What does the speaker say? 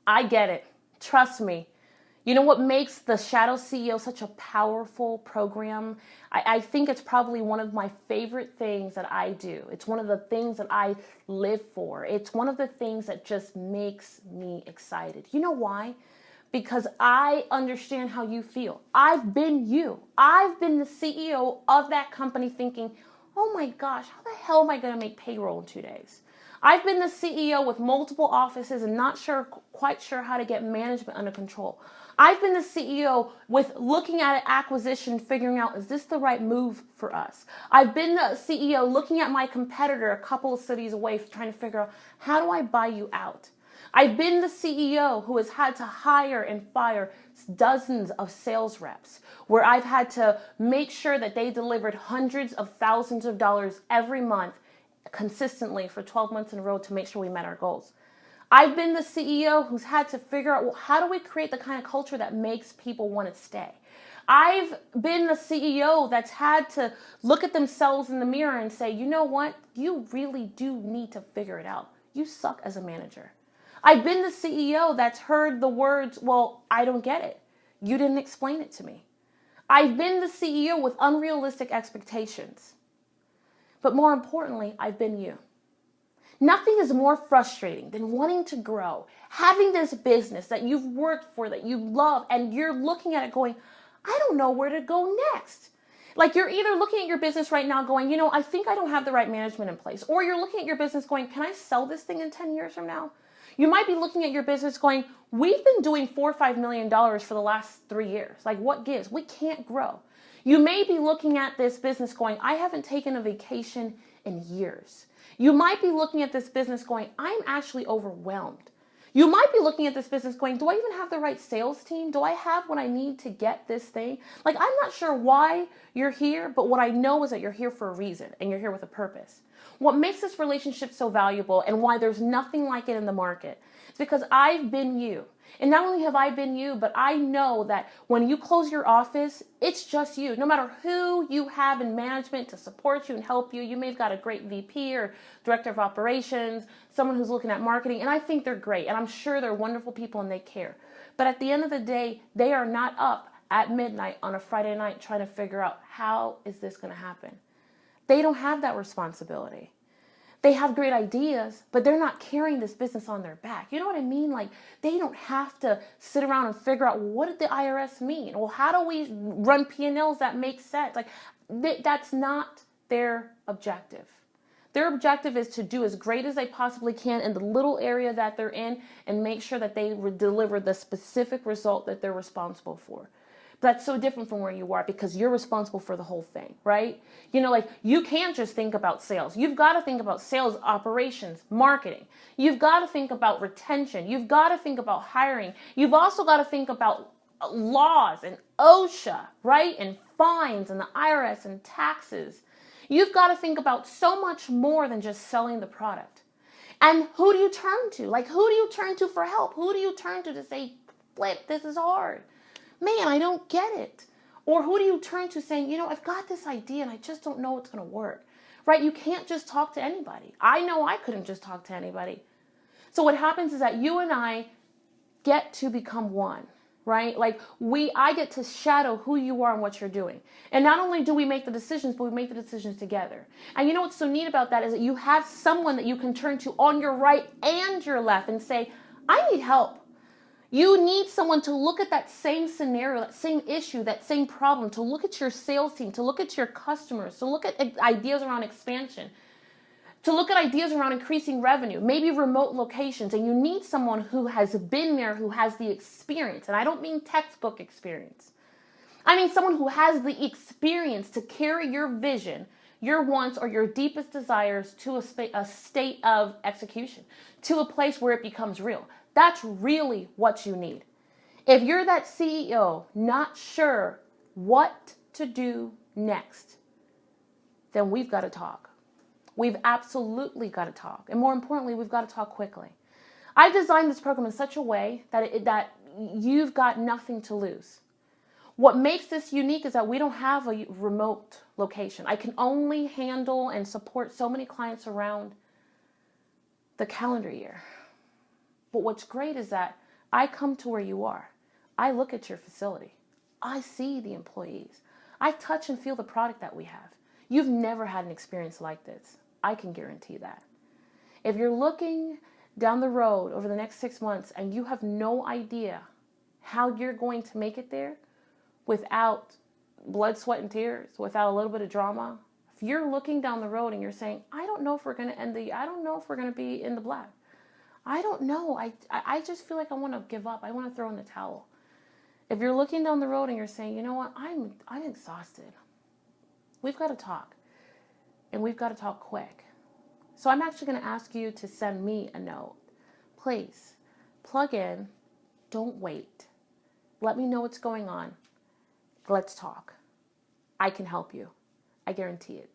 I get it. Trust me. You know what makes the Shadow CEO such a powerful program? I think it's probably one of my favorite things that I do. It's one of the things that I live for. It's one of the things that just makes me excited. You know why? Because I understand how you feel. I've been you. I've been the CEO of that company thinking, oh my gosh, how the hell am I going to make payroll in 2 days? I've been the CEO with multiple offices and not quite sure how to get management under control. I've been the CEO with looking at an acquisition, figuring out, is this the right move for us? I've been the CEO looking at my competitor a couple of cities away, trying to figure out, how do I buy you out? I've been the CEO who has had to hire and fire dozens of sales reps, where I've had to make sure that they delivered hundreds of thousands of dollars every month consistently for 12 months in a row to make sure we met our goals. I've been the CEO who's had to figure out, well, how do we create the kind of culture that makes people want to stay? I've been the CEO that's had to look at themselves in the mirror and say, you know what? You really do need to figure it out. You suck as a manager. I've been the CEO that's heard the words, well, I don't get it. You didn't explain it to me. I've been the CEO with unrealistic expectations. But more importantly, I've been you. Nothing is more frustrating than wanting to grow, having this business that you've worked for, that you love, and you're looking at it going, I don't know where to go next. Like you're either looking at your business right now going, you know, I think I don't have the right management in place. Or you're looking at your business going, can I sell this thing in 10 years from now? You might be looking at your business going, we've been doing $4 or $5 million for the last 3 years. Like what gives? We can't grow. You may be looking at this business going, I haven't taken a vacation in years. You might be looking at this business going, I'm actually overwhelmed. You might be looking at this business going, do I even have the right sales team? Do I have what I need to get this thing? Like, I'm not sure why you're here, but what I know is that you're here for a reason and you're here with a purpose. What makes this relationship so valuable and why there's nothing like it in the market is because I've been you. And not only have I been you, but I know that when you close your office, it's just you. No matter who you have in management to support you and help you, you may have got a great VP or director of operations, someone who's looking at marketing, and I think they're great, and I'm sure they're wonderful people and they care. But at the end of the day, they are not up at midnight on a Friday night trying to figure out, how is this going to happen? They don't have that responsibility. They have great ideas, but they're not carrying this business on their back. You know what I mean? Like, they don't have to sit around and figure out, what did the IRS mean? Well, how do we run P&Ls that make sense? Like, that's not their objective. Their objective is to do as great as they possibly can in the little area that they're in and make sure that they deliver the specific result that they're responsible for. That's so different from where you are because you're responsible for the whole thing, right? You know, like you can't just think about sales. You've got to think about sales, operations, marketing. You've got to think about retention. You've got to think about hiring. You've also got to think about laws and OSHA, right? And fines and the IRS and taxes. You've got to think about so much more than just selling the product. And who do you turn to? Like, who do you turn to for help? Who do you turn to say, Flip, this is hard. Man, I don't get it. Or who do you turn to saying, you know, I've got this idea and I just don't know what's going to work, right? You can't just talk to anybody. I know I couldn't just talk to anybody. So what happens is that you and I get to become one, right? Like I get to shadow who you are and what you're doing. And not only do we make the decisions, but we make the decisions together. And you know what's so neat about that is that you have someone that you can turn to on your right and your left and say, I need help. You need someone to look at that same scenario, that same issue, that same problem, to look at your sales team, to look at your customers, to look at ideas around expansion, to look at ideas around increasing revenue, maybe remote locations. And you need someone who has been there, who has the experience. And I don't mean textbook experience. I mean someone who has the experience to carry your vision, your wants, or your deepest desires to a state of execution, to a place where it becomes real. That's really what you need. If you're that CEO not sure what to do next, then we've got to talk. We've absolutely got to talk. And more importantly, we've got to talk quickly. I've designed this program in such a way that you've got nothing to lose. What makes this unique is that we don't have a remote location. I can only handle and support so many clients around the calendar year. But what's great is that I come to where you are. I look at your facility. I see the employees. I touch and feel the product that we have. You've never had an experience like this. I can guarantee that. If you're looking down the road over the next 6 months and you have no idea how you're going to make it there without blood, sweat, and tears, without a little bit of drama, if you're looking down the road and you're saying, I don't know if we're going to I don't know if we're going to be in the black. I don't know. I just feel like I want to give up. I want to throw in the towel. If you're looking down the road and you're saying, you know what, I'm exhausted. We've got to talk. And we've got to talk quick. So I'm actually going to ask you to send me a note. Please, plug in. Don't wait. Let me know what's going on. Let's talk. I can help you. I guarantee it.